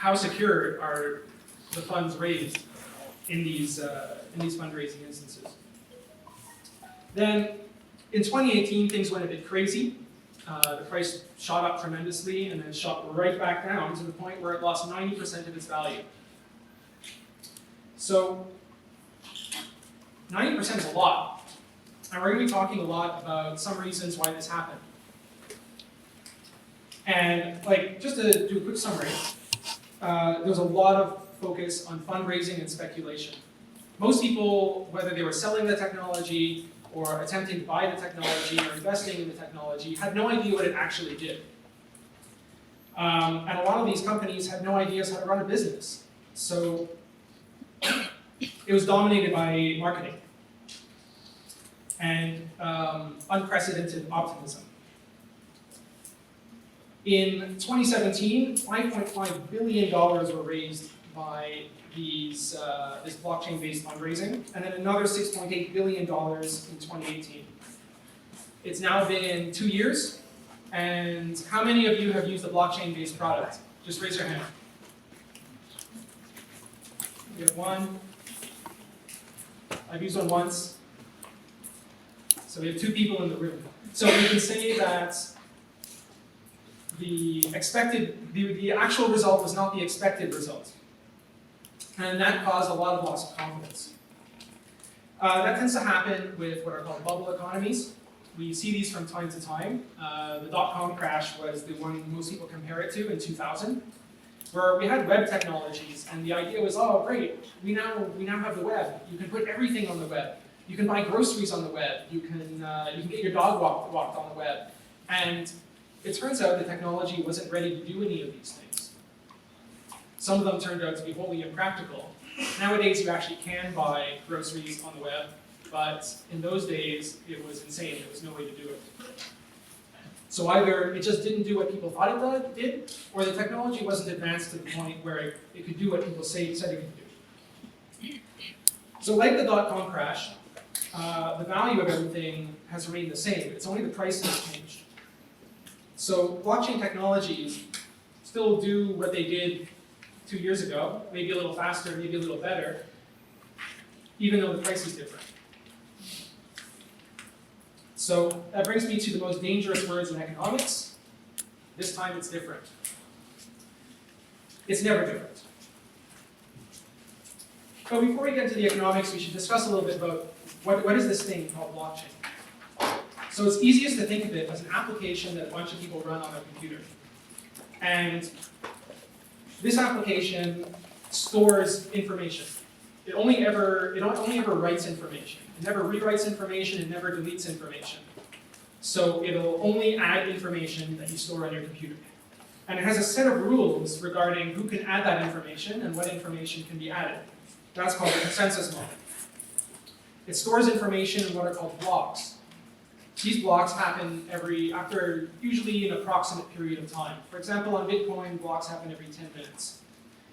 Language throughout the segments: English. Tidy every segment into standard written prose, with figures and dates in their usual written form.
how secure are the funds raised in these fundraising instances. Then in 2018, things went a bit crazy. The price shot up tremendously and then shot right back down to the point where it lost 90% of its value. So 90% is a lot. And we're going to be talking a lot about some reasons why this happened. And just to do a quick summary, there's a lot of focus on fundraising and speculation. Most people, whether they were selling the technology or attempting to buy the technology or investing in the technology, had no idea what it actually did. And a lot of these companies had no ideas how to run a business. So it was dominated by marketing and unprecedented optimism. In 2017, $5.5 billion were raised by this blockchain-based fundraising, and then another $6.8 billion in 2018. It's now been 2 years, and how many of you have used a blockchain-based product? Just raise your hand. We have one. I've used one once. So we have 2 people in the room. So we can say that the actual result was not the expected result. And that caused a lot of loss of confidence. That tends to happen with what are called bubble economies. We see these from time to time. The dot-com crash was the one most people compare it to in 2000, where we had web technologies, and the idea was, oh great, we now have the web. You can put everything on the web. You can buy groceries on the web. You can get your dog walked on the web. And it turns out the technology wasn't ready to do any of these things. Some of them turned out to be wholly impractical. Nowadays, you actually can buy groceries on the web, but in those days, it was insane. There was no way to do it. So either it just didn't do what people thought it did, or the technology wasn't advanced to the point where it could do what people said it could do. So like the dot-com crash, the value of everything has remained the same. It's only the price that's changed. So blockchain technologies still do what they did 2 years ago, maybe a little faster, maybe a little better, even though the price is different. So that brings me to the most dangerous words in economics. This time it's different. It's never different. But before we get into the economics, we should discuss a little bit about what is this thing called blockchain. So it's easiest to think of it as an application that a bunch of people run on a computer. And this application stores information. It only ever writes information. It never rewrites information, it never deletes information. So it'll only add information that you store on your computer. And it has a set of rules regarding who can add that information and what information can be added. That's called a consensus model. It stores information in what are called blocks. These blocks happen after usually an approximate period of time. For example, on Bitcoin, blocks happen every 10 minutes.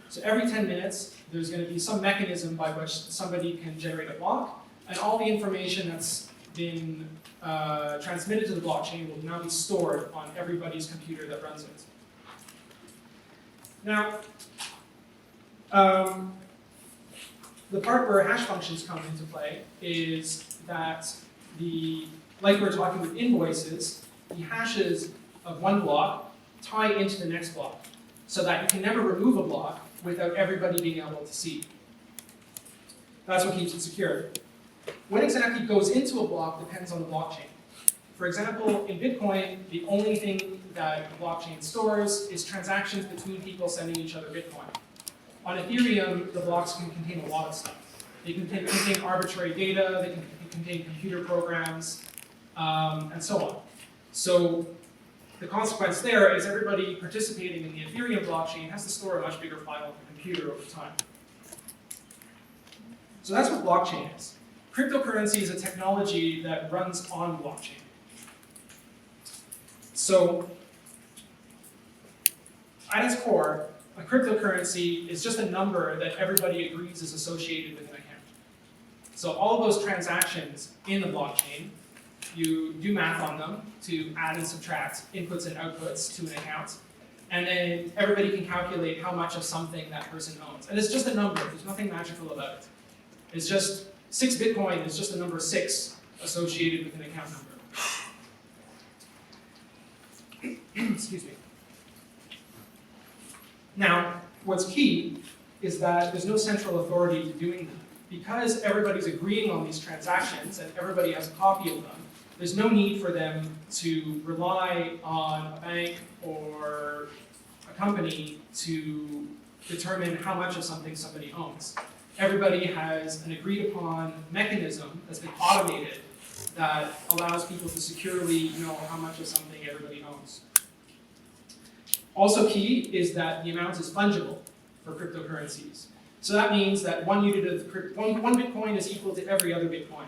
So every 10 minutes, there's going to be some mechanism by which somebody can generate a block, and all the information that's been transmitted to the blockchain will now be stored on everybody's computer that runs it. Now, the part where hash functions come into play is that like we're talking with invoices, the hashes of one block tie into the next block, so that you can never remove a block without everybody being able to see. That's what keeps it secure. What exactly goes into a block depends on the blockchain. For example, in Bitcoin, the only thing that the blockchain stores is transactions between people sending each other Bitcoin. On Ethereum, the blocks can contain a lot of stuff. They can contain arbitrary data, they can contain computer programs, and so on. So the consequence there is everybody participating in the Ethereum blockchain has to store a much bigger file on the computer over time. So that's what blockchain is. Cryptocurrency is a technology that runs on blockchain. So at its core, a cryptocurrency is just a number that everybody agrees is associated with an account. So all of those transactions in the blockchain, you do math on them to add and subtract inputs and outputs to an account. and then everybody can calculate how much of something that person owns. And it's just a number, there's nothing magical about it. It's just 6 Bitcoin is just a number 6 associated with an account number. Excuse me. Now, what's key is that there's no central authority to doing that. Because everybody's agreeing on these transactions and everybody has a copy of them, there's no need for them to rely on a bank or a company to determine how much of something somebody owns. Everybody has an agreed upon mechanism that's been automated that allows people to securely know how much of something everybody owns. Also key is that the amount is fungible for cryptocurrencies. So that means that one Bitcoin is equal to every other Bitcoin.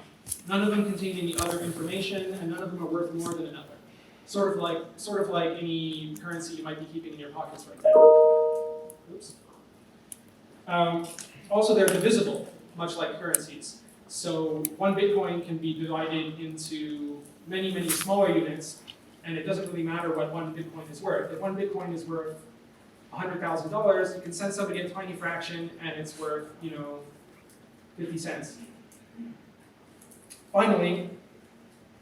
None of them contain any other information, and none of them are worth more than another. Sort of like any currency you might be keeping in your pockets right now. Oops. Also, they're divisible, much like currencies. So one Bitcoin can be divided into many, many smaller units, and it doesn't really matter what one Bitcoin is worth. If one Bitcoin is worth $100,000, you can send somebody a tiny fraction, and it's worth, 50 cents. Finally,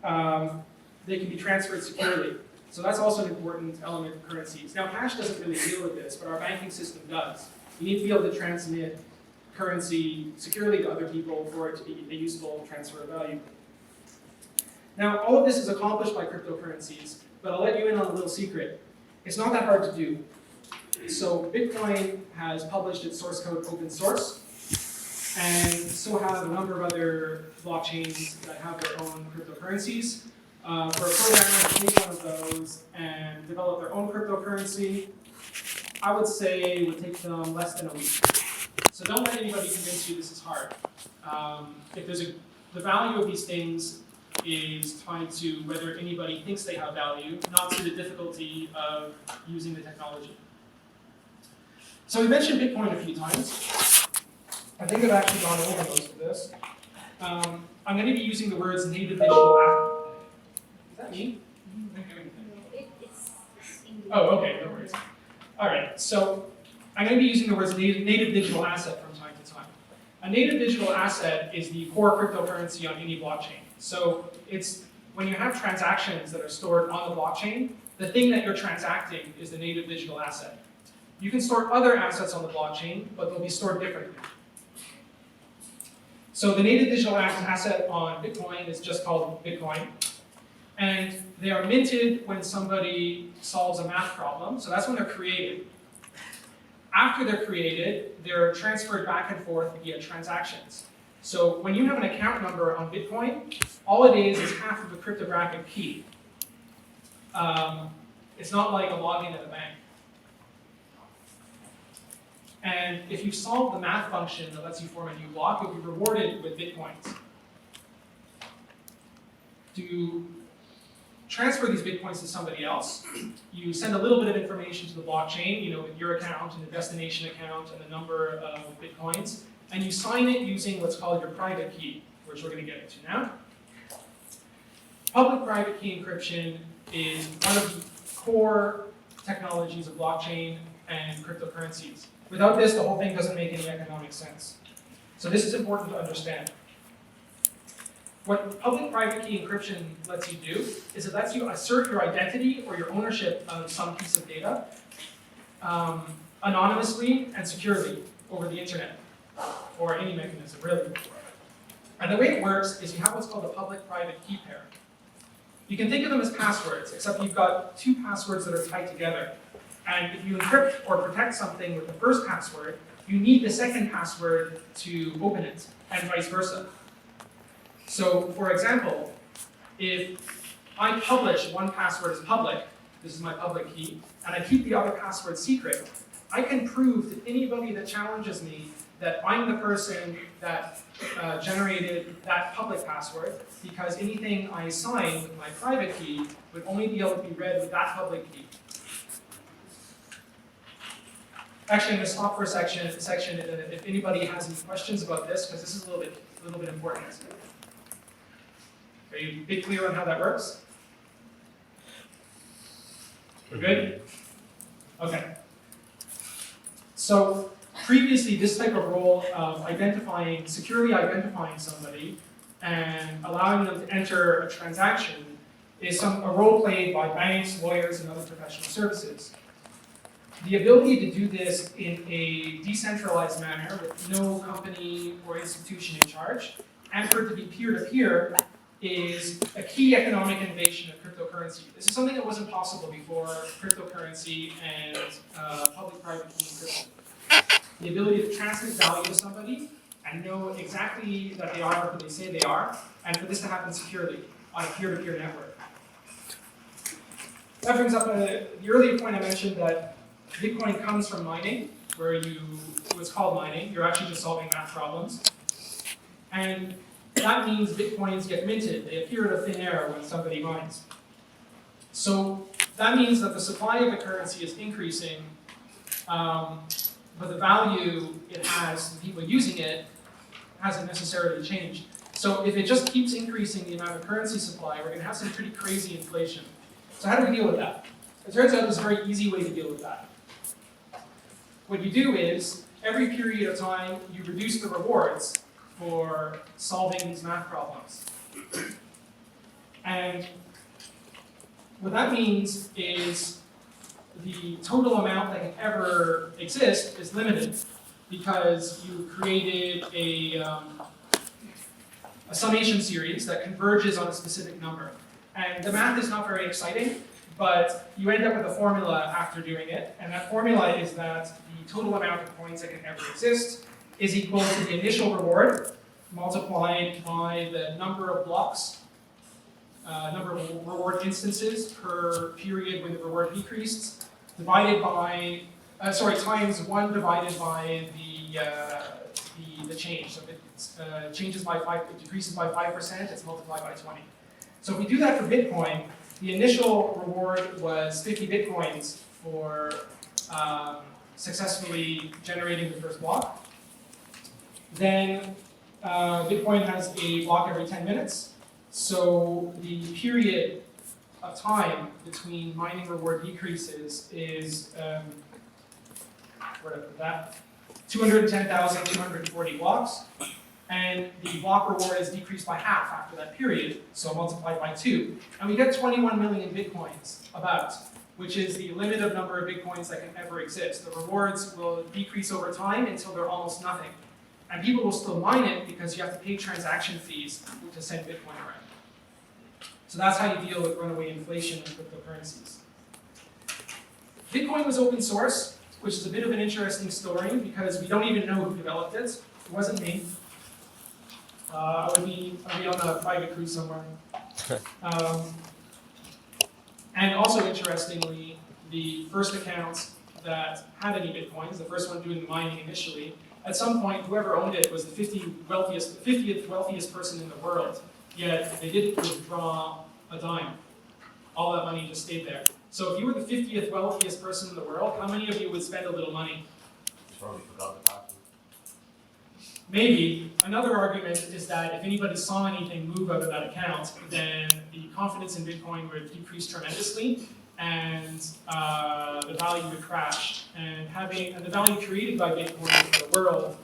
they can be transferred securely. So that's also an important element of currencies. Now, cash doesn't really deal with this, but our banking system does. You need to be able to transmit currency securely to other people for it to be a useful transfer of value. Now, all of this is accomplished by cryptocurrencies, but I'll let you in on a little secret. It's not that hard to do. So Bitcoin has published its source code open source, and so have a number of other blockchains that have their own cryptocurrencies. For a programmer to take one of those and develop their own cryptocurrency, I would say it would take them less than a week. So don't let anybody convince you this is hard. The value of these things is tied to whether anybody thinks they have value, not to the difficulty of using the technology. So we mentioned Bitcoin a few times. I think I've actually gone over most of this. I'm going to be using the words native digital asset. Is that me? Oh, okay, no worries. All right, so I'm going to be using the words native digital asset from time to time. A native digital asset is the core cryptocurrency on any blockchain. So it's when you have transactions that are stored on the blockchain, the thing that you're transacting is the native digital asset. You can store other assets on the blockchain, but they'll be stored differently. So the native digital asset on Bitcoin is just called Bitcoin. And they are minted when somebody solves a math problem. So that's when they're created. After they're created, they're transferred back and forth via transactions. So when you have an account number on Bitcoin, all it is half of a cryptographic key. It's not like a login at a bank. And if you solve the math function that lets you form a new block, you'll be rewarded with Bitcoins. To transfer these Bitcoins to somebody else, you send a little bit of information to the blockchain, with your account and the destination account and the number of Bitcoins, and you sign it using what's called your private key, which we're going to get into now. Public-private key encryption is one of the core technologies of blockchain and cryptocurrencies. Without this, the whole thing doesn't make any economic sense. So this is important to understand. What public-private key encryption lets you do is it lets you assert your identity or your ownership of some piece of data anonymously and securely over the internet, or any mechanism, really. And the way it works is you have what's called a public-private key pair. You can think of them as passwords, except you've got two passwords that are tied together. And if you encrypt or protect something with the first password, you need the second password to open it, and vice versa. So, for example, if I publish one password as public, this is my public key, and I keep the other password secret, I can prove to anybody that challenges me that I'm the person that generated that public password, because anything I sign with my private key would only be able to be read with that public key. Actually, I'm going to stop for a section if anybody has any questions about this, because this is a little bit important. Are you a bit clear on how that works? We're good? Okay. So previously, this type of role of securely identifying somebody and allowing them to enter a transaction is a role played by banks, lawyers, and other professional services. The ability to do this in a decentralized manner with no company or institution in charge, and for it to be peer-to-peer, is a key economic innovation of cryptocurrency. This is something that wasn't possible before cryptocurrency and public-private key encryption. The ability to transmit value to somebody and know exactly that they are who they say they are, and for this to happen securely on a peer-to-peer network. That brings up the earlier point I mentioned that Bitcoin comes from mining, what's called mining. You're actually just solving math problems. And that means Bitcoins get minted. They appear out of thin air when somebody mines. So that means that the supply of the currency is increasing, but the value it has, the people using it, hasn't necessarily changed. So if it just keeps increasing the amount of currency supply, we're going to have some pretty crazy inflation. So how do we deal with that? It turns out there's a very easy way to deal with that. What you do is, every period of time, you reduce the rewards for solving these math problems. And what that means is the total amount that can ever exist is limited because you created a summation series that converges on a specific number. And the math is not very exciting, but you end up with a formula after doing it, and that formula is that the total amount of coins that can ever exist is equal to the initial reward multiplied by the number of blocks, number of reward instances per period when the reward decreased, divided by, times 1 divided by the change. So if it changes by 5, it decreases by 5%, it's multiplied by 20. So if we do that for Bitcoin, the initial reward was 50 Bitcoins for successfully generating the first block. Then Bitcoin has a block every 10 minutes. So the period of time between mining reward decreases is, where did I put that? 210,240 blocks. And the block reward is decreased by half after that period, so multiplied by 2. And we get 21 million Bitcoins, about, which is the limit of number of Bitcoins that can ever exist. The rewards will decrease over time until they're almost nothing. And people will still mine it because you have to pay transaction fees to send Bitcoin around. So that's how you deal with runaway inflation in cryptocurrencies. Bitcoin was open source, which is a bit of an interesting story because we don't even know who developed it. It wasn't me. I would be on a private cruise somewhere. And also interestingly, the first account that had any Bitcoins, the first one doing the mining initially, at some point, whoever owned it was the 50th wealthiest person in the world, yet they didn't withdraw a dime. All that money just stayed there. So if you were the 50th wealthiest person in the world, how many of you would spend a little money? Probably forgot the password. Maybe. Another argument is that if anybody saw anything move out of that account, then the confidence in Bitcoin would decrease tremendously, and the value would crash. And the value created by Bitcoin for the world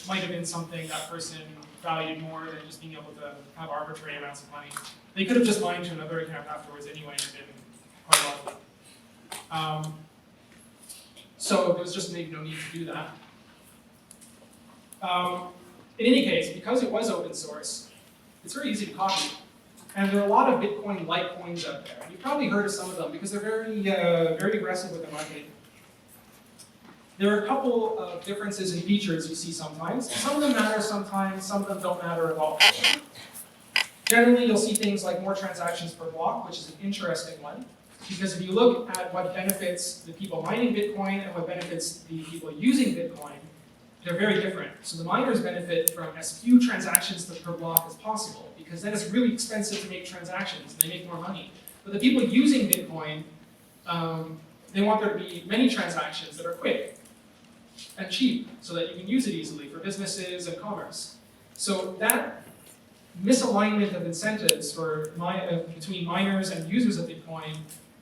might have been something that person valued more than just being able to have arbitrary amounts of money. They could have just mined to another account afterwards anyway and been quite wealthy. So there was just maybe no need to do that. In any case, because it was open source, it's very easy to copy. And there are a lot of Bitcoin-like coins out there. You've probably heard of some of them because they're very aggressive with the marketing. There are a couple of differences in features you see sometimes. Some of them matter sometimes, some of them don't matter at all. Generally, you'll see things like more transactions per block, which is an interesting one. Because if you look at what benefits the people mining Bitcoin and what benefits the people using Bitcoin, they're very different. So the miners benefit from as few transactions per block as possible, because then it's really expensive to make transactions, and they make more money. But the people using Bitcoin, they want there to be many transactions that are quick and cheap, so that you can use it easily for businesses and commerce. So that misalignment of incentives between miners and users of Bitcoin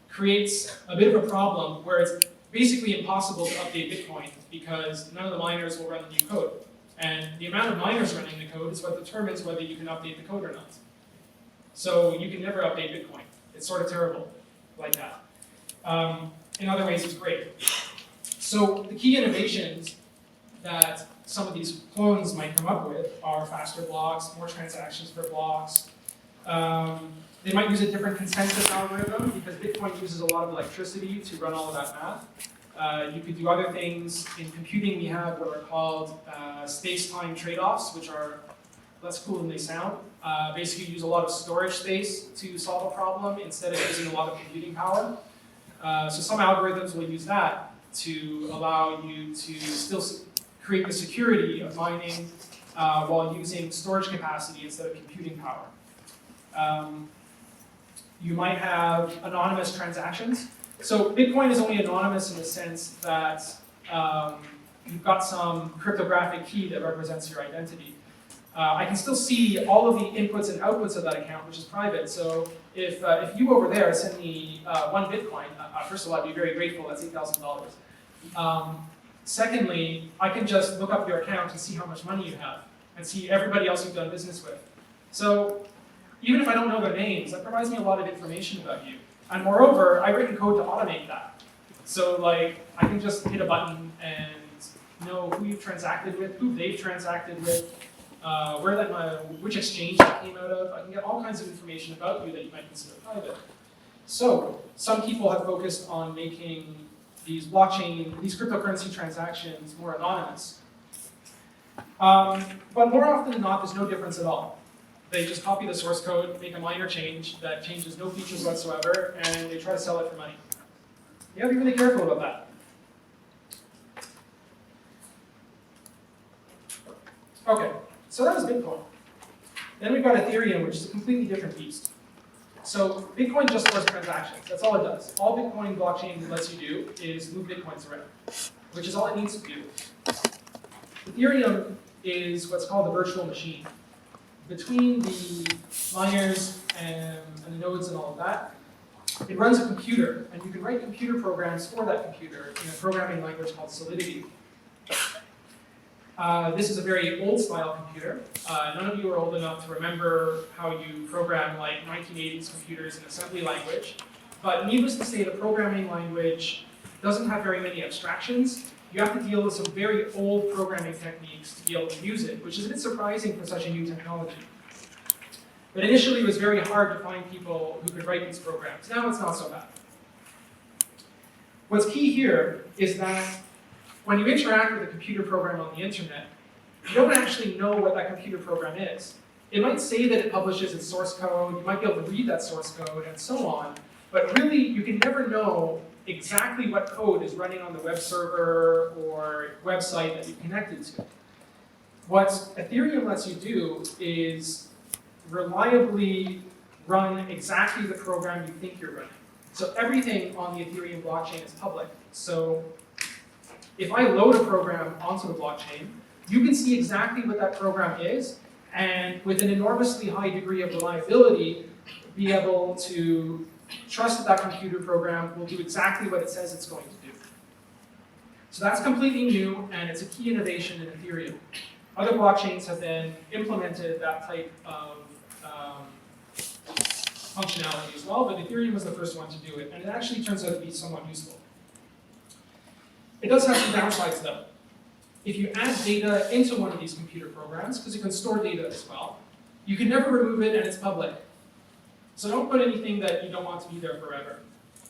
creates a bit of a problem where it's basically impossible to update Bitcoin because none of the miners will run the new code. And the amount of miners running the code is what determines whether you can update the code or not. So you can never update Bitcoin. It's sort of terrible like that. In other ways, it's great. So the key innovations that some of these clones might come up with are faster blocks, more transactions per blocks. They might use a different consensus algorithm because Bitcoin uses a lot of electricity to run all of that math. You could do other things. In computing, we have what are called space-time trade-offs, which are less cool than they sound. Basically, you use a lot of storage space to solve a problem instead of using a lot of computing power. So some algorithms will use that to allow you to still create the security of mining while using storage capacity instead of computing power. You might have anonymous transactions. So Bitcoin is only anonymous in the sense that you've got some cryptographic key that represents your identity. I can still see all of the inputs and outputs of that account, which is private. So if you over there send me 1 Bitcoin, first of all, I'd be very grateful. That's $8,000. Secondly, I can just look up your account and see how much money you have and see everybody else you've done business with. So even if I don't know their names, that provides me a lot of information about you. And moreover, I've written code to automate that. So like, I can just hit a button and know who you've transacted with, who they've transacted with, which exchange that came out of. I can get all kinds of information about you that you might consider private. So some people have focused on making these cryptocurrency transactions more anonymous. But more often than not, there's no difference at all. They just copy the source code, make a minor change that changes no features whatsoever, and they try to sell it for money. You have to be really careful about that. Okay, so that was Bitcoin. Then we've got Ethereum, which is a completely different beast. So Bitcoin just stores transactions. That's all it does. All Bitcoin blockchain lets you do is move Bitcoins around, which is all it needs to do. Ethereum is what's called a virtual machine. Between the miners and the nodes and all of that, it runs a computer, and you can write computer programs for that computer in a programming language called Solidity. This is a very old-style computer. None of you are old enough to remember how you program like 1980s computers in assembly language. But needless to say, the programming language doesn't have very many abstractions. You have to deal with some very old programming techniques to be able to use it, which is a bit surprising for such a new technology. But initially, it was very hard to find people who could write these programs. Now it's not so bad. What's key here is that when you interact with a computer program on the internet, you don't actually know what that computer program is. It might say that it publishes its source code, you might be able to read that source code, and so on, but really, you can never know exactly what code is running on the web server or website that you've connected to. What Ethereum lets you do is reliably run exactly the program you think you're running. So everything on the Ethereum blockchain is public. So if I load a program onto the blockchain, you can see exactly what that program is, and with an enormously high degree of reliability, be able to trust that that computer program will do exactly what it says it's going to do. So that's completely new, and it's a key innovation in Ethereum. Other blockchains have then implemented that type of functionality as well, but Ethereum was the first one to do it, and it actually turns out to be somewhat useful. It does have some downsides though. If you add data into one of these computer programs, because you can store data as well, you can never remove it and it's public. So don't put anything that you don't want to be there forever.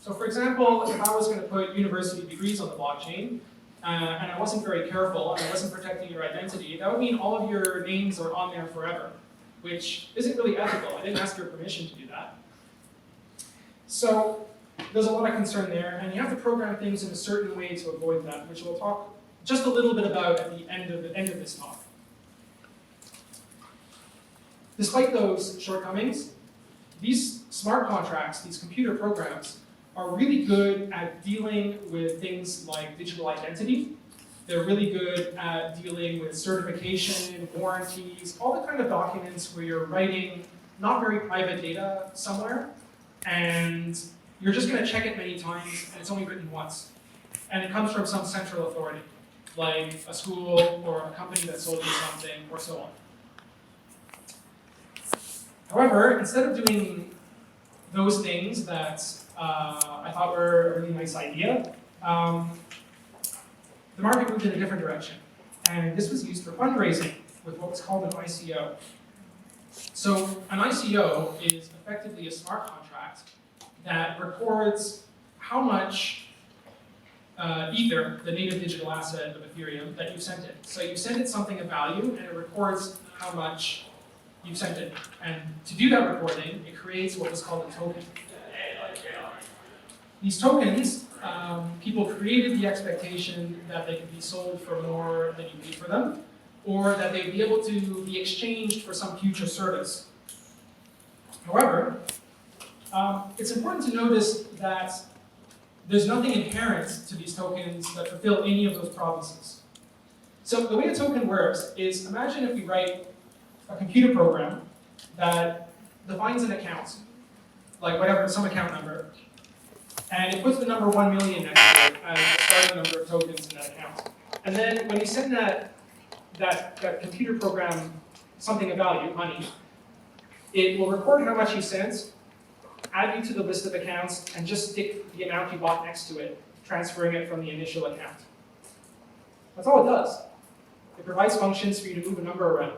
So for example, if I was going to put university degrees on the blockchain, and I wasn't very careful, and I wasn't protecting your identity, that would mean all of your names are on there forever, which isn't really ethical. I didn't ask your permission to do that. So there's a lot of concern there, and you have to program things in a certain way to avoid that, which we'll talk just a little bit about at the end of this talk. Despite those shortcomings, these smart contracts, these computer programs, are really good at dealing with things like digital identity. They're really good at dealing with certification, warranties, all the kind of documents where you're writing not very private data somewhere, and you're just going to check it many times, and it's only written once. and it comes from some central authority, like a school or a company that sold you something, or so on. However, instead of doing those things that I thought were a really nice idea, the market moved in a different direction. And this was used for fundraising with what was called an ICO. So an ICO is effectively a smart contract that records how much Ether, the native digital asset of Ethereum, that you've sent it. So you send it something of value, and it records how much you've sent it. And to do that recording, it creates what was called a token. These tokens, people created the expectation that they could be sold for more than you paid for them, or that they'd be able to be exchanged for some future service. However, it's important to notice that there's nothing inherent to these tokens that fulfill any of those promises. So the way a token works is, imagine if we write a computer program that defines an account, like whatever, some account number, and it puts the number 1 million next to it as the starting number of tokens in that account. And then when you send that computer program something of value, money, it will record how much you sent, add you to the list of accounts, and just stick the amount you bought next to it, transferring it from the initial account. That's all it does. It provides functions for you to move a number around.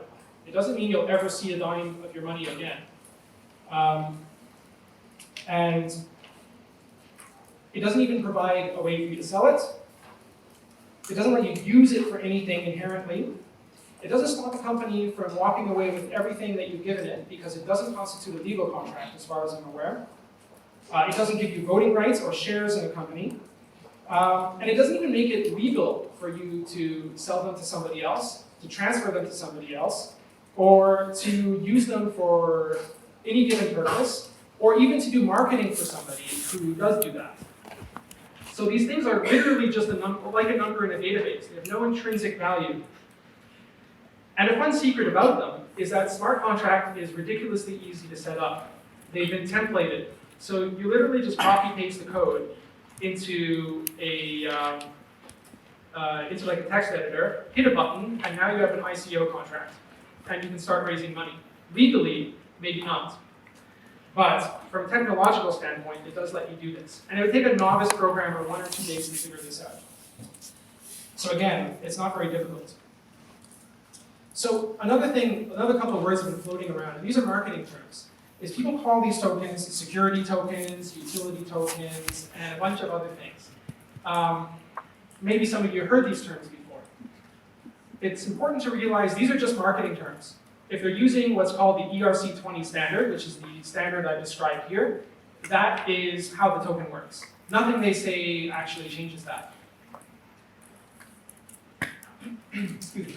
It doesn't mean you'll ever see a dime of your money again. And it doesn't even provide a way for you to sell it. It doesn't let you use it for anything inherently. It doesn't stop a company from walking away with everything that you've given it, because it doesn't constitute a legal contract, as far as I'm aware. It doesn't give you voting rights or shares in a company. And it doesn't even make it legal for you to sell them to somebody else, to transfer them to somebody else, or to use them for any given purpose, or even to do marketing for somebody who does do that. So these things are literally just like a number in a database. They have no intrinsic value. And a fun secret about them is that smart contract is ridiculously easy to set up. They've been templated. So you literally just copy paste the code into like a text editor, hit a button, and now you have an ICO contract. And you can start raising money. Legally, maybe not. But from a technological standpoint, it does let you do this. And it would take a novice programmer 1 or 2 days to figure this out. So again, it's not very difficult. So another couple of words have been floating around, and these are marketing terms, is people call these tokens security tokens, utility tokens, and a bunch of other things. Maybe some of you have heard these terms before. It's important to realize these are just marketing terms. If they're using what's called the ERC20 standard, which is the standard I described here, that is how the token works. Nothing they say actually changes that. Excuse me.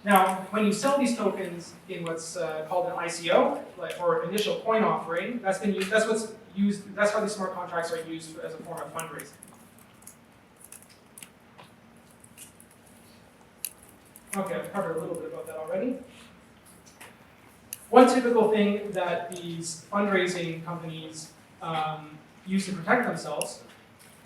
Now, when you sell these tokens in what's called an ICO, or initial coin offering, that's how these smart contracts are used as a form of fundraising. Okay, I've covered a little bit about that already. One typical thing that these fundraising companies use to protect themselves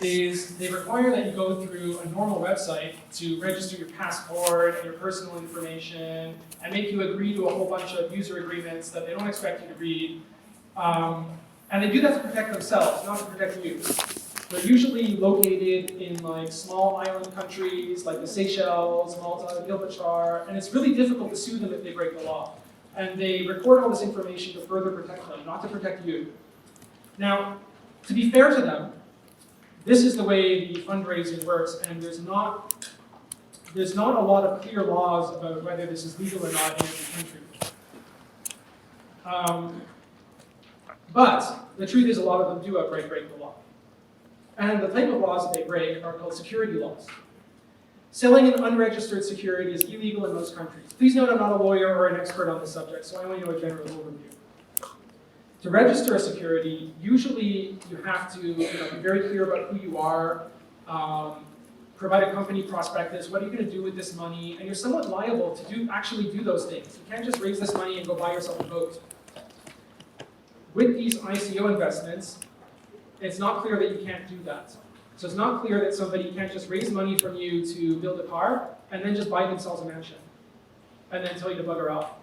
is they require that you go through a normal website to register your passport and your personal information and make you agree to a whole bunch of user agreements that they don't expect you to read. And they do that to protect themselves, not to protect you. They're usually located in like small island countries like the Seychelles, Malta, Gibraltar, and it's really difficult to sue them if they break the law. And they record all this information to further protect them, not to protect you. Now, to be fair to them, this is the way the fundraising works, and there's not a lot of clear laws about whether this is legal or not in every country. But the truth is a lot of them do outright break the law. And the type of laws that they break are called security laws. Selling an unregistered security is illegal in most countries. Please note I'm not a lawyer or an expert on this subject, so I only know a general overview. To register a security, usually you have to be very clear about who you are, provide a company prospectus, what are you going to do with this money, and you're somewhat liable to actually do those things. You can't just raise this money and go buy yourself a boat. With these ICO investments, it's not clear that you can't do that. So it's not clear that somebody can't just raise money from you to build a car and then just buy themselves a mansion and then tell you to bugger off.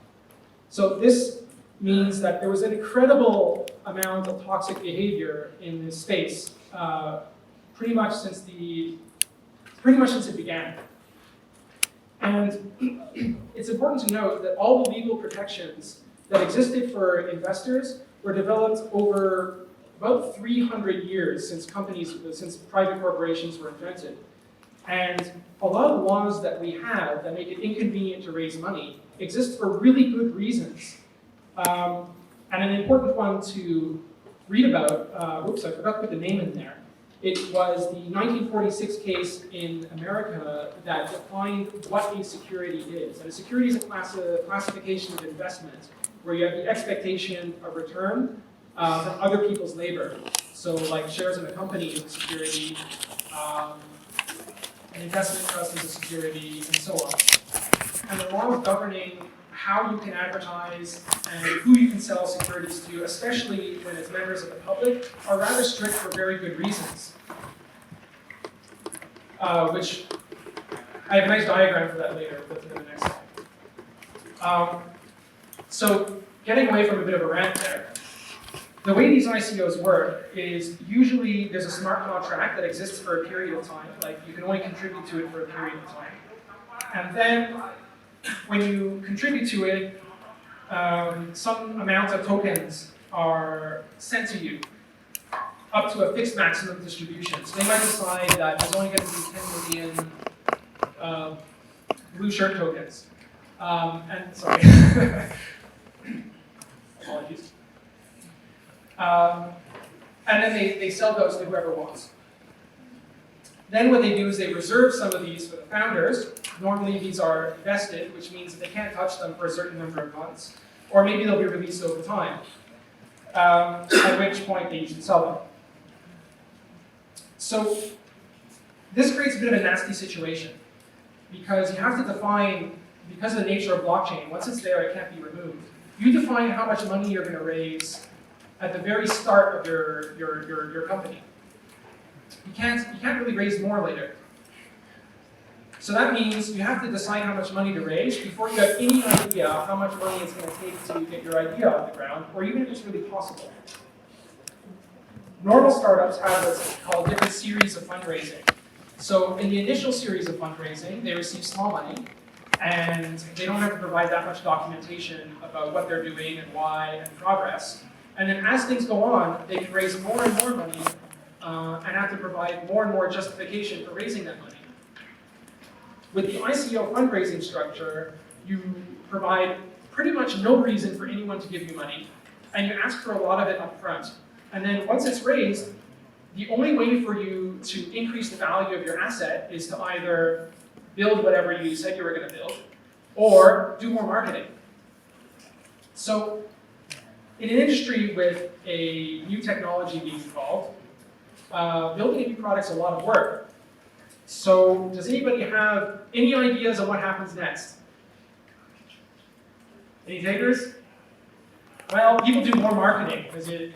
So this means that there was an incredible amount of toxic behavior in this space pretty much since it began. And it's important to note that all the legal protections that existed for investors were developed over about 300 years since private corporations were invented. And a lot of laws that we have that make it inconvenient to raise money exist for really good reasons. And an important one to read about, whoops, I forgot to put the name in there. It was the 1946 case in America that defined what a security is. And a security is a classification of investment where you have the expectation of return from other people's labor. So like shares in a company is a security, an investment trust is a security, and so on. And the laws governing how you can advertise and who you can sell securities to, especially when it's members of the public, are rather strict for very good reasons. Which, I have a nice diagram for that later, but to the next slide. So, getting away from a bit of a rant there, the way these ICOs work is usually there's a smart contract that exists for a period of time, like you can only contribute to it for a period of time. And then, when you contribute to it, some amount of tokens are sent to you, up to a fixed maximum distribution. So they might decide that there's only going to be 10 million blue shirt tokens. And sorry, apologies. And then they sell those to whoever wants. Then what they do is they reserve some of these for the founders. Normally these are vested, which means that they can't touch them for a certain number of months. Or maybe they'll be released over time, at which point they usually sell them. So this creates a bit of a nasty situation because you have to define, because of the nature of blockchain, once it's there, it can't be removed. You define how much money you're going to raise at the very start of your company. You can't really raise more later. So that means you have to decide how much money to raise before you have any idea how much money it's going to take to get your idea off the ground, or even if it's really possible. Normal startups have what's called different series of fundraising. So in the initial series of fundraising, they receive small money, and they don't have to provide that much documentation about what they're doing and why and progress. And then as things go on, they can raise more and more money and have to provide more and more justification for raising that money. With the ICO fundraising structure, you provide pretty much no reason for anyone to give you money, and you ask for a lot of it up front. And then once it's raised, the only way for you to increase the value of your asset is to either build whatever you said you were going to build, or do more marketing. So in an industry with a new technology being involved, building a new product's a lot of work. So does anybody have any ideas on what happens next? Any takers? Well, people do more marketing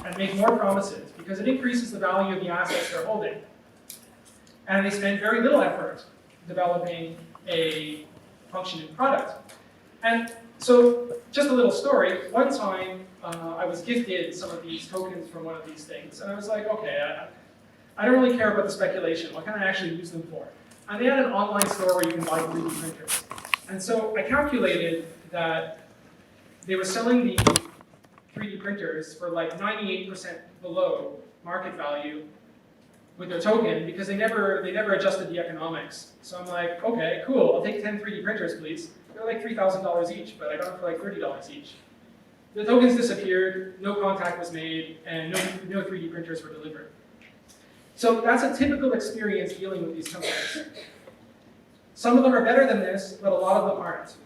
and make more promises because it increases the value of the assets they're holding. And they spend very little effort developing a functioning product. And so, just a little story. One time, I was gifted some of these tokens from one of these things, and I was like, okay, I don't really care about the speculation. What can I actually use them for? And they had an online store where you can buy 3D printers. And so I calculated that they were selling the 3D printers for like 98% below market value with their token because they never adjusted the economics. So I'm like, okay, cool, I'll take 10 3D printers, please. They're like $3,000 each, but I got them for like $30 each. The tokens disappeared, no contact was made, and no 3D printers were delivered. So that's a typical experience dealing with these companies. Some of them are better than this, but a lot of them aren't.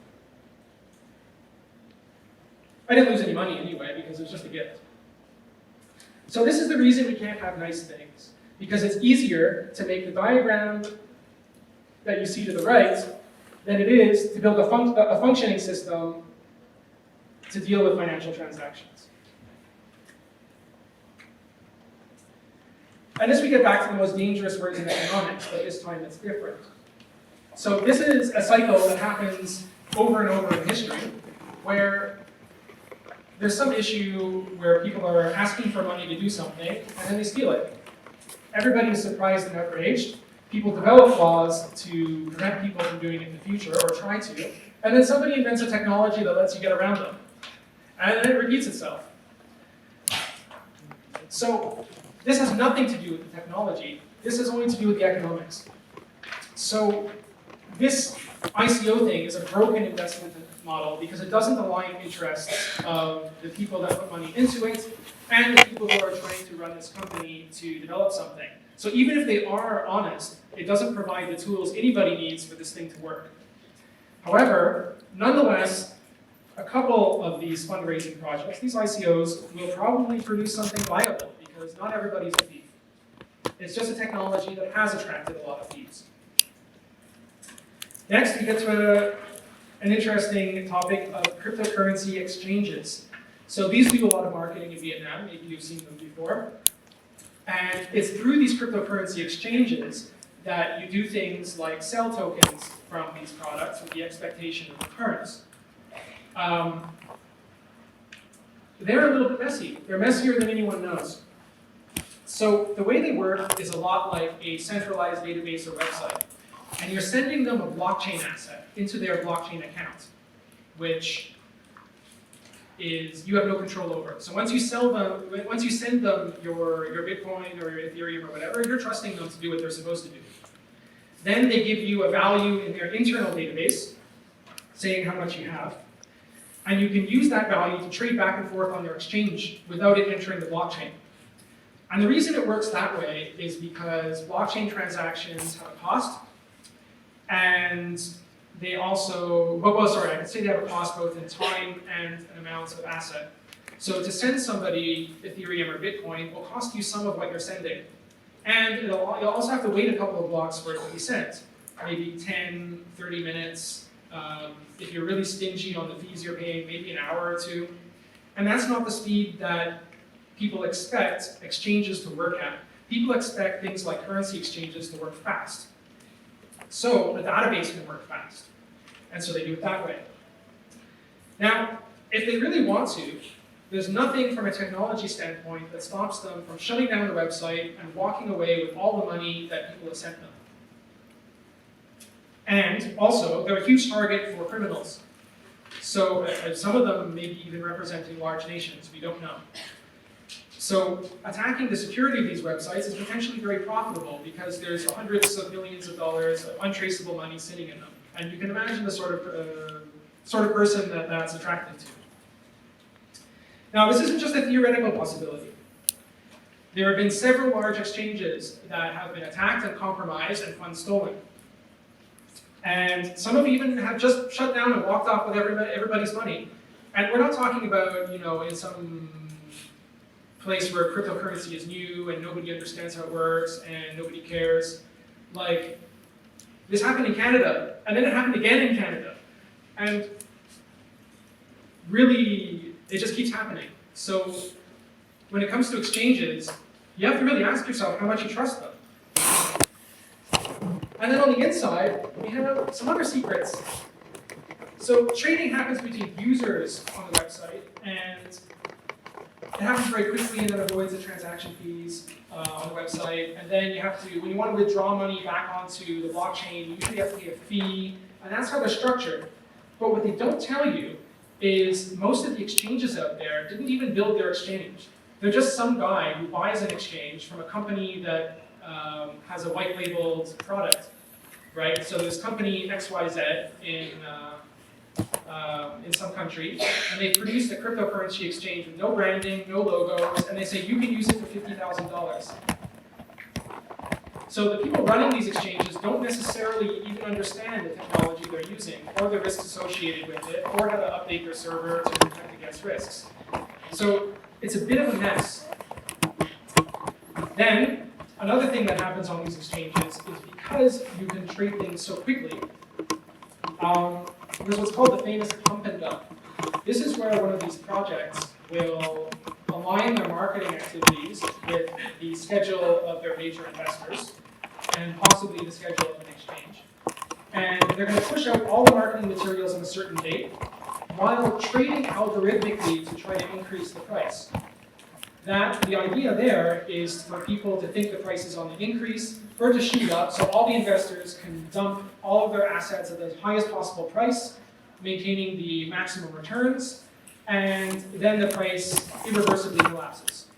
I didn't lose any money anyway, because it was just a gift. So this is the reason we can't have nice things, because it's easier to make the diagram that you see to the right than it is to build a functioning system to deal with financial transactions. And this we get back to the most dangerous words in economics, but this time it's different. So this is a cycle that happens over and over in history, where there's some issue where people are asking for money to do something, and then they steal it. Everybody is surprised and outraged. People develop laws to prevent people from doing it in the future, or try to, and then somebody invents a technology that lets you get around them. And then it repeats itself. So this has nothing to do with the technology. This has only to do with the economics. So this ICO thing is a broken investment model because it doesn't align interests of the people that put money into it and the people who are trying to run this company to develop something. So even if they are honest, it doesn't provide the tools anybody needs for this thing to work. However, nonetheless, a couple of these fundraising projects, these ICOs, will probably produce something viable because not everybody's a thief. It's just a technology that has attracted a lot of thieves. Next, we get to an interesting topic of cryptocurrency exchanges. So these do a lot of marketing in Vietnam, maybe you've seen them before. And it's through these cryptocurrency exchanges that you do things like sell tokens from these products with the expectation of returns. They're a little bit messy. They're messier than anyone knows. So the way they work is a lot like a centralized database or website. And you're sending them a blockchain asset into their blockchain account, which is you have no control over. So once you sell them, once you send them your Bitcoin or your Ethereum or whatever, you're trusting them to do what they're supposed to do. Then they give you a value in their internal database, saying how much you have. And you can use that value to trade back and forth on their exchange without it entering the blockchain. And the reason it works that way is because blockchain transactions have a cost, and they also, I could say they have a cost both in time and an amount of asset. So to send somebody Ethereum or Bitcoin will cost you some of what you're sending. And you'll also have to wait a couple of blocks for it to be sent, maybe 10, 30 minutes. If you're really stingy on the fees you're paying, maybe an hour or two. And that's not the speed that people expect exchanges to work at. People expect things like currency exchanges to work fast. So a database can work fast. And so they do it that way. Now, if they really want to, there's nothing from a technology standpoint that stops them from shutting down the website and walking away with all the money that people have sent them. And also, they're a huge target for criminals. So some of them may be even representing large nations, we don't know. So attacking the security of these websites is potentially very profitable because there's hundreds of millions of dollars of untraceable money sitting in them. And you can imagine the sort of person that that's attractive to. Now, this isn't just a theoretical possibility. There have been several large exchanges that have been attacked and compromised and funds stolen. And some of them even have just shut down and walked off with everybody's money. And we're not talking about, in some place where cryptocurrency is new and nobody understands how it works and nobody cares. Like, this happened in Canada, and then it happened again in Canada. And really, it just keeps happening. So when it comes to exchanges, you have to really ask yourself how much you trust them. And then on the inside, we have some other secrets. So trading happens between users on the website, and it happens very quickly and then avoids the transaction fees on the website. And then you have to, when you want to withdraw money back onto the blockchain, you usually have to pay a fee, and that's how they're structured. But what they don't tell you is most of the exchanges out there didn't even build their exchange. They're just some guy who buys an exchange from a company that has a white labeled product, right? So there's company XYZ in some country, and they produced a cryptocurrency exchange with no branding, no logos, and they say you can use it for $50,000. So the people running these exchanges don't necessarily even understand the technology they're using, or the risks associated with it, or how to update their server to protect against risks. So it's a bit of a mess. Then, another thing that happens on these exchanges is because you can trade things so quickly, there's what's called the famous pump and dump. This is where one of these projects will, along align their marketing activities with the schedule of their major investors and possibly the schedule of an exchange. And they're going to push out all the marketing materials on a certain date while trading algorithmically to try to increase the price. The idea there is for people to think the price is on the increase, for it to shoot up, so all the investors can dump all of their assets at the highest possible price, maintaining the maximum returns, and then the price irreversibly collapses.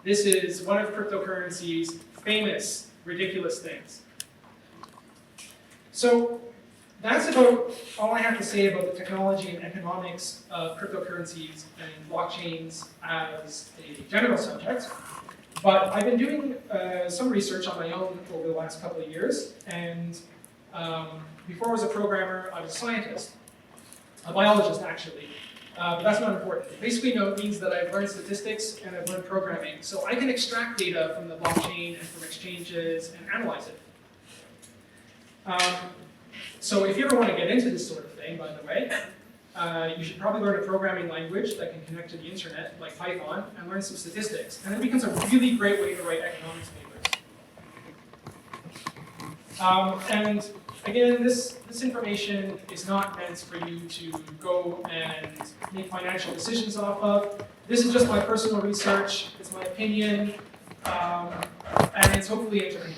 This is one of cryptocurrency's famous, ridiculous things. So that's about all I have to say about the technology and economics of cryptocurrencies and blockchains as a general subject. But I've been doing some research on my own over the last couple of years, and before I was a programmer, I was a scientist, a biologist actually, but that's not important. Basically, it means that I've learned statistics and I've learned programming, so I can extract data from the blockchain and from exchanges and analyze it. So if you ever want to get into this sort of thing, by the way, you should probably learn a programming language that can connect to the internet, like Python, and learn some statistics. And it becomes a really great way to write economics papers. And again, this information is not meant for you to go and make financial decisions off of. This is just my personal research, it's my opinion, and it's hopefully entertaining.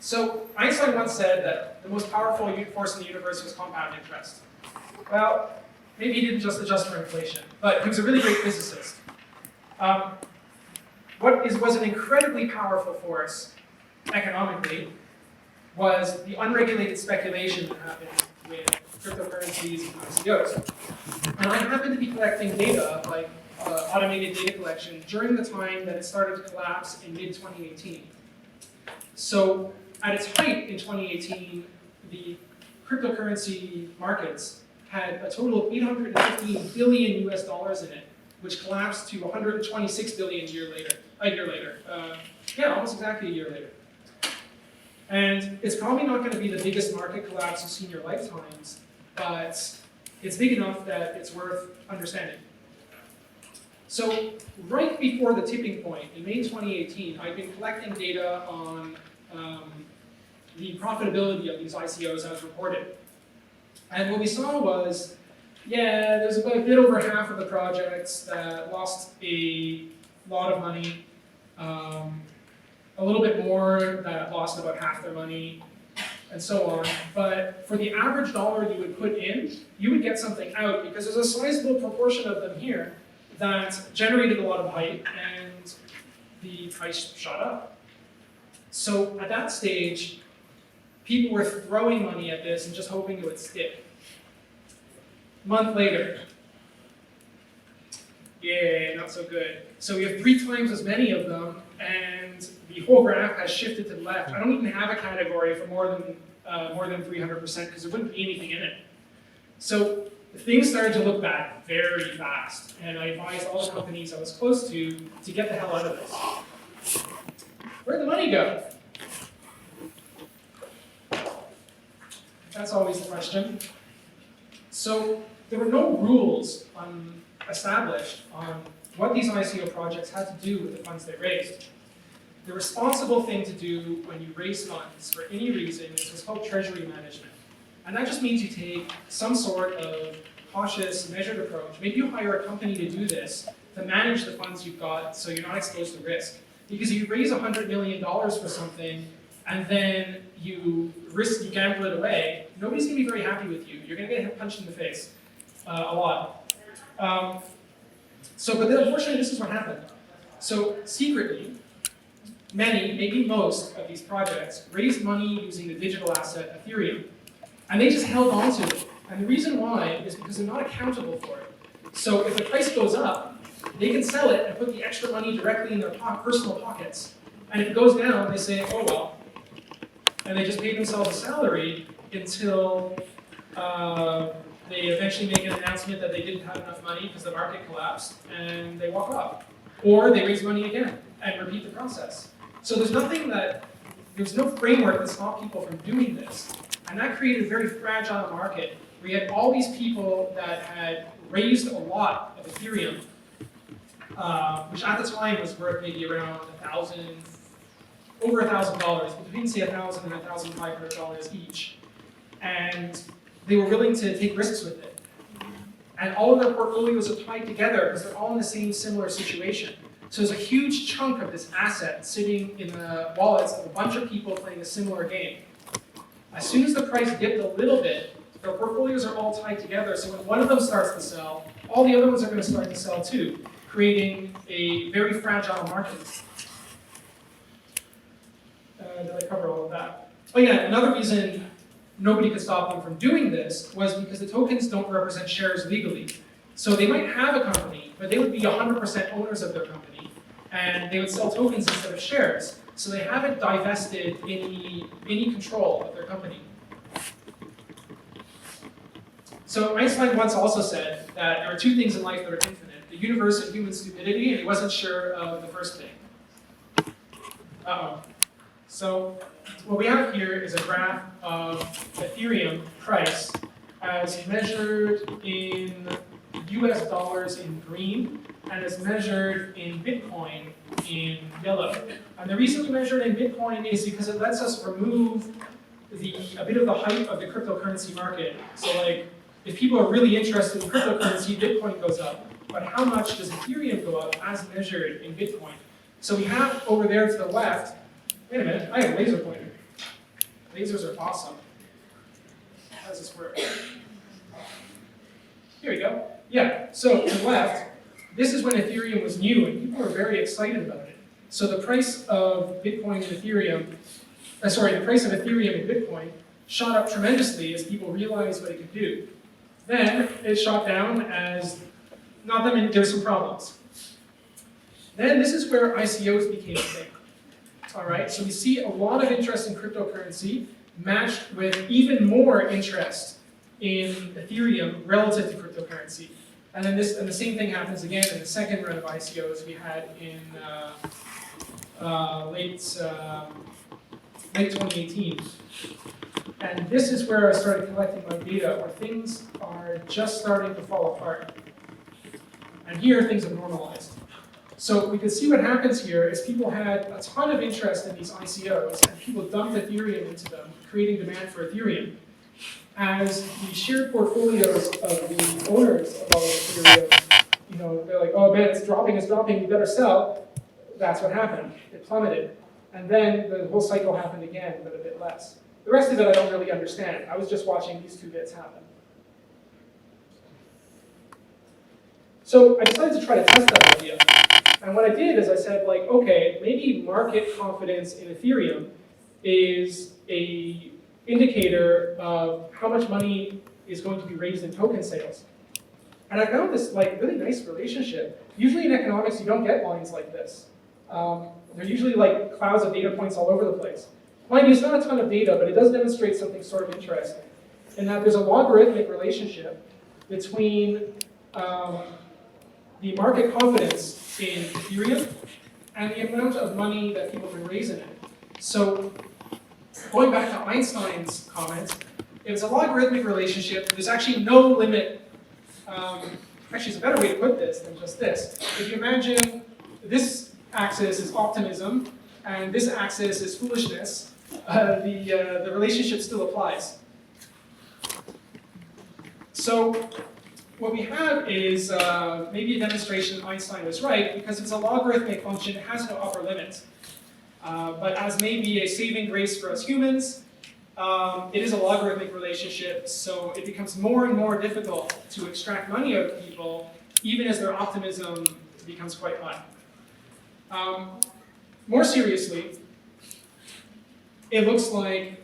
So Einstein once said that the most powerful force in the universe was compound interest. Well, maybe he didn't just adjust for inflation, but he was a really great physicist. What was an incredibly powerful force economically was the unregulated speculation that happened with cryptocurrencies and ICOs. And I happened to be collecting data, like automated data collection, during the time that it started to collapse in mid-2018. So at its height in 2018, the cryptocurrency markets had a total of 815 billion US dollars in it, which collapsed to 126 billion a year later. Yeah, almost exactly a year later. And it's probably not going to be the biggest market collapse you've seen in your lifetimes, but it's big enough that it's worth understanding. So right before the tipping point, in May 2018, I'd been collecting data on the profitability of these ICOs as reported. And what we saw was, yeah, there's about a bit over half of the projects that lost a lot of money, a little bit more that lost about half their money, and so on. But for the average dollar you would put in, you would get something out because there's a sizable proportion of them here that generated a lot of hype and the price shot up. So at that stage, people were throwing money at this and just hoping it would stick. A month later, yeah, not so good. So we have 3 times as many of them, and the whole graph has shifted to the left. I don't even have a category for more than 300% because there wouldn't be anything in it. So things started to look bad very fast, and I advised all the companies I was close to get the hell out of this. Where'd the money go? That's always the question. So there were no rules established on what these ICO projects had to do with the funds they raised. The responsible thing to do when you raise funds for any reason is what's called treasury management. And that just means you take some sort of cautious, measured approach. Maybe you hire a company to do this, to manage the funds you've got so you're not exposed to risk. Because if you raise $100 million for something and then you gamble it away, nobody's going to be very happy with you. You're going to get punched in the face a lot. But then unfortunately this is what happened. So secretly, many, maybe most of these projects raised money using the digital asset Ethereum. And they just held on to it. And the reason why is because they're not accountable for it. So if the price goes up, they can sell it and put the extra money directly in their personal pockets. And if it goes down, they say, oh well. And they just pay themselves a salary until they eventually make an announcement that they didn't have enough money because the market collapsed, and they walk off. Or they raise money again and repeat the process. So there's no framework that stopped people from doing this. And that created a very fragile market. We had all these people that had raised a lot of Ethereum, which at the time was worth maybe around over $1,000, between say $1,000 and $1,500 each. And they were willing to take risks with it. And all of their portfolios are tied together because they're all in the same similar situation. So there's a huge chunk of this asset sitting in the wallets of a bunch of people playing a similar game. As soon as the price dipped a little bit, their portfolios are all tied together, so when one of them starts to sell, all the other ones are going to start to sell too, creating a very fragile market. Did I cover all of that? Oh yeah, another reason nobody could stop them from doing this was because the tokens don't represent shares legally. So they might have a company, but they would be 100% owners of their company, and they would sell tokens instead of shares. So they haven't divested any control of their company. So Einstein once also said that there are two things in life that are infinite, the universe and human stupidity, and he wasn't sure of the first thing. Uh-oh. So what we have here is a graph of Ethereum price as measured in US dollars in green and as measured in Bitcoin in yellow. And the reason we measure it in Bitcoin is because it lets us remove a bit of the hype of the cryptocurrency market. So like, if people are really interested in cryptocurrency, Bitcoin goes up. But how much does Ethereum go up as measured in Bitcoin? So we have over there to the left, wait a minute, I have a laser pointer. Lasers are awesome. How does this work? Here we go. Yeah, so to the left, this is when Ethereum was new and people were very excited about it. So the price of Bitcoin and Ethereum, the price of Ethereum and Bitcoin shot up tremendously as people realized what it could do. Then it shot down as, there's some problems. Then this is where ICOs became a thing. All right, so we see a lot of interest in cryptocurrency matched with even more interest in Ethereum relative to cryptocurrency. And then the same thing happens again in the second round of ICOs we had in late 2018. And this is where I started collecting my data, where things are just starting to fall apart. And here things have normalized. So we can see what happens here is people had a ton of interest in these ICOs, and people dumped Ethereum into them, creating demand for Ethereum. As the shared portfolios of the owners of all of Ethereum, they're like, oh man, it's dropping, you better sell. That's what happened. It plummeted. And then the whole cycle happened again, but a bit less. The rest of it I don't really understand. I was just watching these two bits happen. So I decided to try to test that idea. And what I did is I said, like, okay, maybe market confidence in Ethereum is a indicator of how much money is going to be raised in token sales. And I found this like really nice relationship. Usually in economics, you don't get lines like this. They're usually like clouds of data points all over the place. Mind you, it's not a ton of data, but it does demonstrate something sort of interesting, in that there's a logarithmic relationship between the market confidence in Ethereum and the amount of money that people can raise in it. So going back to Einstein's comments, it was a logarithmic relationship. There's actually no limit. Actually, it's a better way to put this than just this. If you imagine this axis is optimism and this axis is foolishness, the relationship still applies. So what we have is maybe a demonstration Einstein was right, because it's a logarithmic function, it has no upper limit. But as maybe a saving grace for us humans, it is a logarithmic relationship, so it becomes more and more difficult to extract money out of people, even as their optimism becomes quite high. More seriously, it looks like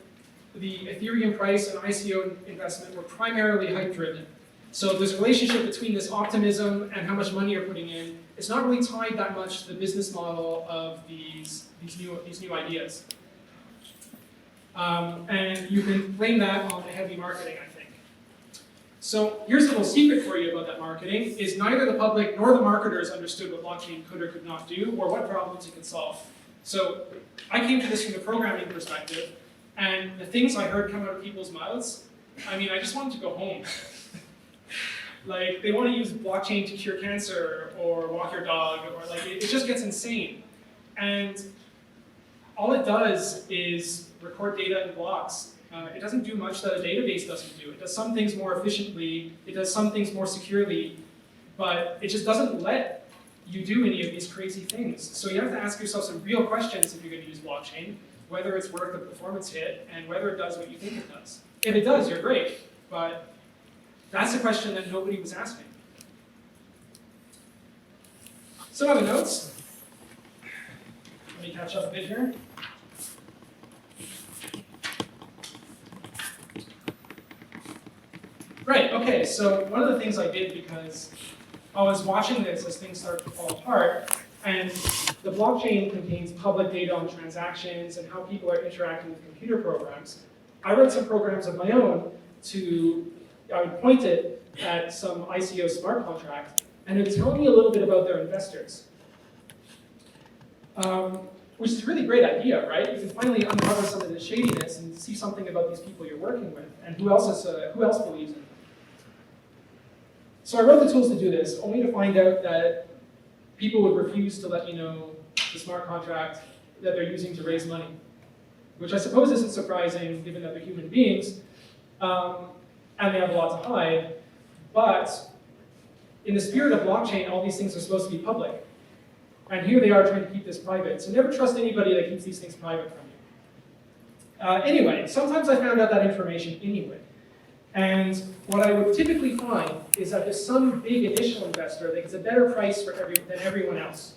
the Ethereum price and ICO investment were primarily hype-driven. So this relationship between this optimism and how much money you're putting in, it's not really tied that much to the business model of these new ideas. And you can blame that on the heavy marketing, I think. So here's a little secret for you about that marketing, is neither the public nor the marketers understood what blockchain could or could not do, or what problems it could solve. So I came to this from the programming perspective, and the things I heard come out of people's mouths, I mean, I just wanted to go home. Like, they want to use blockchain to cure cancer or walk your dog, or like, it just gets insane. And all it does is record data in blocks. It doesn't do much that a database doesn't do. It does some things more efficiently, it does some things more securely, but it just doesn't let you do any of these crazy things. So you have to ask yourself some real questions if you're going to use blockchain, whether it's worth the performance hit, and whether it does what you think it does. If it does, you're great, but that's a question that nobody was asking. Some other notes. Let me catch up a bit here. Right, okay, so one of the things I did, because I was watching this as things start to fall apart, and the blockchain contains public data on transactions and how people are interacting with computer programs. I wrote some programs of my own I would point it at some ICO smart contract, and it would tell me a little bit about their investors. Which is a really great idea, right? You can finally uncover some of the shadiness and see something about these people you're working with, and who else believes in them. So I wrote the tools to do this, only to find out that people would refuse to let me know the smart contract that they're using to raise money, which I suppose isn't surprising given that they're human beings, and they have a lot to hide. But in the spirit of blockchain, all these things are supposed to be public. And here they are trying to keep this private. So never trust anybody that keeps these things private from you. Anyway, sometimes I found out that information anyway. And what I would typically find is that there's some big initial investor that gets a better price than everyone else.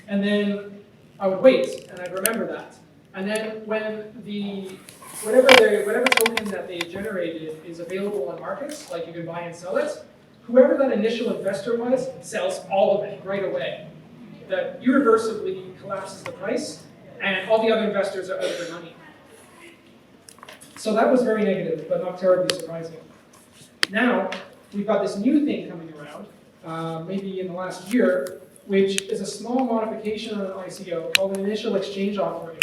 And then I would wait, and I'd remember that. And then when whatever token that they generated is available on markets, like you can buy and sell it, whoever that initial investor was sells all of it right away. That irreversibly collapses the price, and all the other investors are out of their money. So that was very negative, but not terribly surprising. Now, we've got this new thing coming around, maybe in the last year, which is a small modification on an ICO called an initial exchange offering.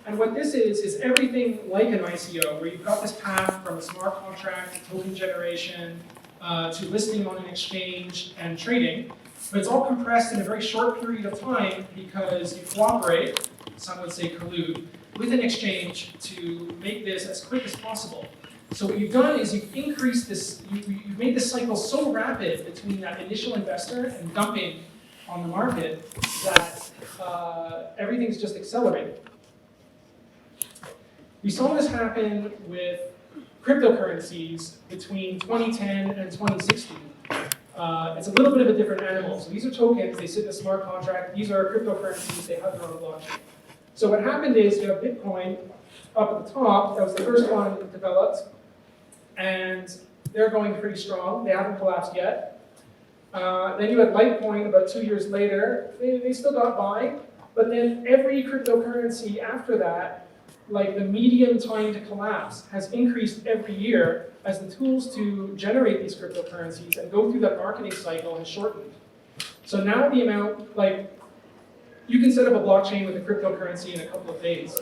And what this is everything like an ICO, where you've got this path from a smart contract to token generation, to listing on an exchange and trading, but it's all compressed in a very short period of time because you cooperate, some would say collude, with an exchange to make this as quick as possible. So what you've done is you've increased this, you've made this cycle so rapid between that initial investor and dumping on the market that everything's just accelerated. We saw this happen with cryptocurrencies between 2010 and 2016. It's a little bit of a different animal. So these are tokens, they sit in a smart contract. These are cryptocurrencies, they have their own blockchain. So what happened is you have Bitcoin up at the top, that was the first one developed, and they're going pretty strong. They haven't collapsed yet. Then you had Litecoin about 2 years later. They still got by, but then every cryptocurrency after that, like the median time to collapse, has increased every year as the tools to generate these cryptocurrencies and go through that marketing cycle has shortened. So now the amount, like, you can set up a blockchain with a cryptocurrency in a couple of days.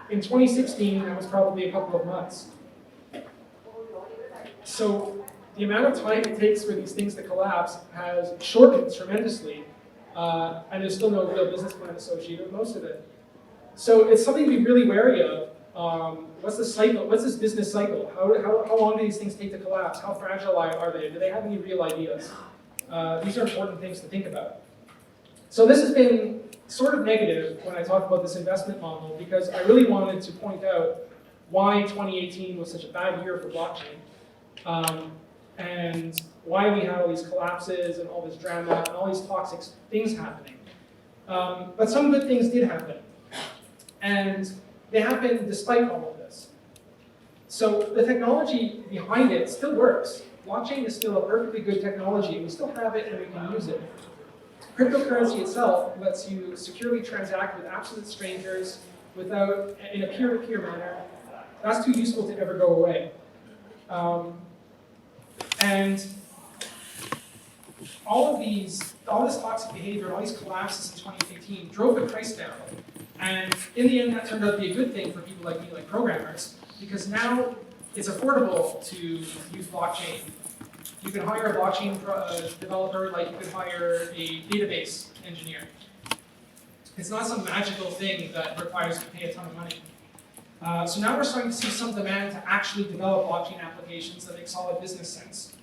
In 2016, that was probably a couple of months. So the amount of time it takes for these things to collapse has shortened tremendously, and there's still no real business plan associated with most of it. So it's something to be really wary of. What's the cycle? What's this business cycle? How long do these things take to collapse? How fragile are they? Do they have any real ideas? These are important things to think about. So this has been sort of negative when I talk about this investment model because I really wanted to point out why 2018 was such a bad year for blockchain, and why we had all these collapses and all this drama and all these toxic things happening. But some good things did happen. And they happened despite all of this. So the technology behind it still works. Blockchain is still a perfectly good technology. We still have it and we can use it. Cryptocurrency itself lets you securely transact with absolute strangers in a peer-to-peer manner. That's too useful to ever go away. And all this toxic behavior, all these collapses in 2015 drove the price down. And in the end, that turned out to be a good thing for people like me, like programmers, because now it's affordable to use blockchain. You can hire a blockchain developer like you could hire a database engineer. It's not some magical thing that requires you to pay a ton of money. So now we're starting to see some demand to actually develop blockchain applications that make solid business sense.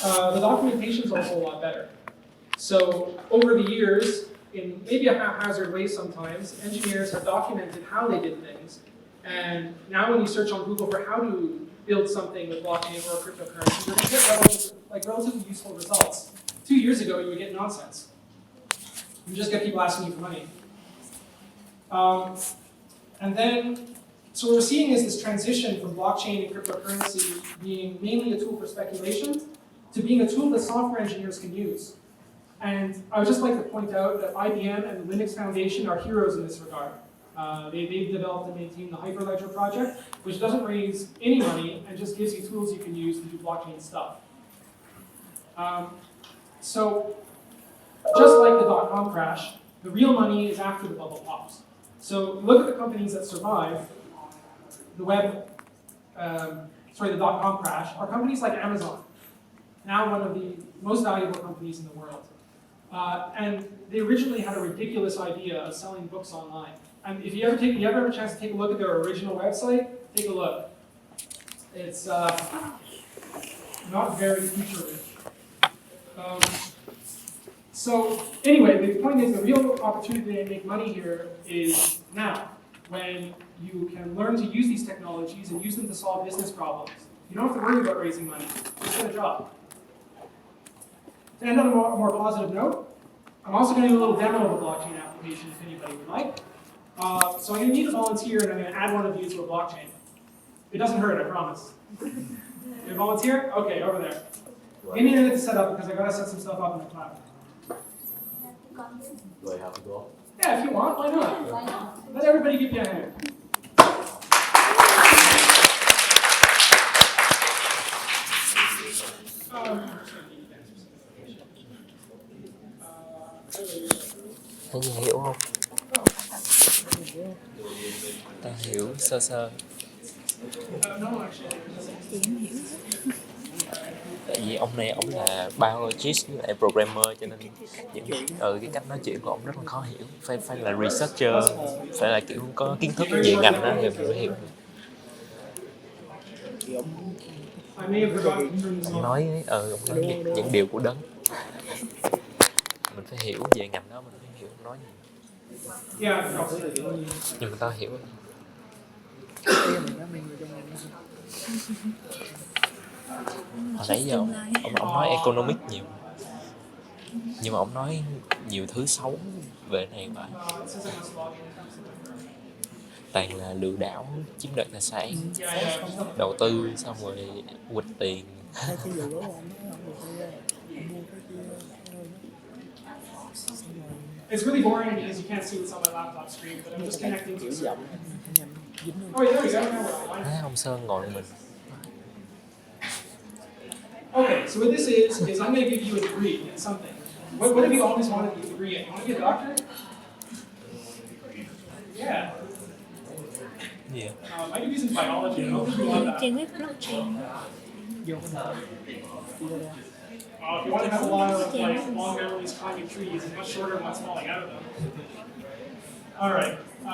The documentation is also a lot better. So over the years, in maybe a haphazard way sometimes, engineers have documented how they did things. And now when you search on Google for how to build something with blockchain or cryptocurrency, you're going to get relatively useful results. 2 years ago, you would get nonsense. You just get people asking you for money. And then, so what we're seeing is this transition from blockchain and cryptocurrency being mainly a tool for speculation to being a tool that software engineers can use. And I would just like to point out that IBM and the Linux Foundation are heroes in this regard. They've developed and maintained the Hyperledger project, which doesn't raise any money and just gives you tools you can use to do blockchain stuff. So, just like the dot-com crash, the real money is after the bubble pops. So look at the companies that survive the the dot-com crash, are companies like Amazon, now one of the most valuable companies in the world. And they originally had a ridiculous idea of selling books online. And if you ever have a chance to take a look at their original website, take a look. It's not very future-rich. So anyway, the point is the real opportunity to make money here is now, when you can learn to use these technologies and use them to solve business problems. You don't have to worry about raising money. Just get a job. To end on a more positive note, I'm also going to do a little demo of a blockchain application if anybody would like. So I'm going to need a volunteer and I'm going to add one of you to a blockchain. It doesn't hurt, I promise. You volunteer? Okay, over there. Give me a minute to set up because I got to set some stuff up in the cloud. Do I have to go? Yeah, if you want, why not? Why not? Let everybody give you a hand. Thấy gì hiểu không? Ta hiểu sơ sơ. Tại vì ông này, ông là biologist với lại programmer cho nên những cái cách nói chuyện của ông rất là khó hiểu. Phải là researcher, phải là kiểu có kiến thức về ngành đó thì mình mới hiểu. Ông nói những điều của đấng. Mình phải hiểu về ngành đó, mình phải hiểu ông nói gì. Nhưng người ta hiểu. Hồi nãy giờ ông nói economic nhiều, nhưng mà ông nói nhiều thứ xấu về này vậy. Toàn là lừa đảo, chiếm đoạt tài sản, đầu tư xong rồi quỵt tiền. It's really boring because you can't see what's on my laptop screen, but I'm just connecting to it. Oh, yeah, there we go. Ông Sơn ngồi mình. Okay, so what this is I'm going to give you a degree in something. What have you always wanted a degree in? You want to be a doctor? Yeah. Yeah. My degree's in biology. I don't think you want that. Trên web blockchain. If you want to have a lot of long memories climbing trees, it's much shorter than what's falling out of them. All right.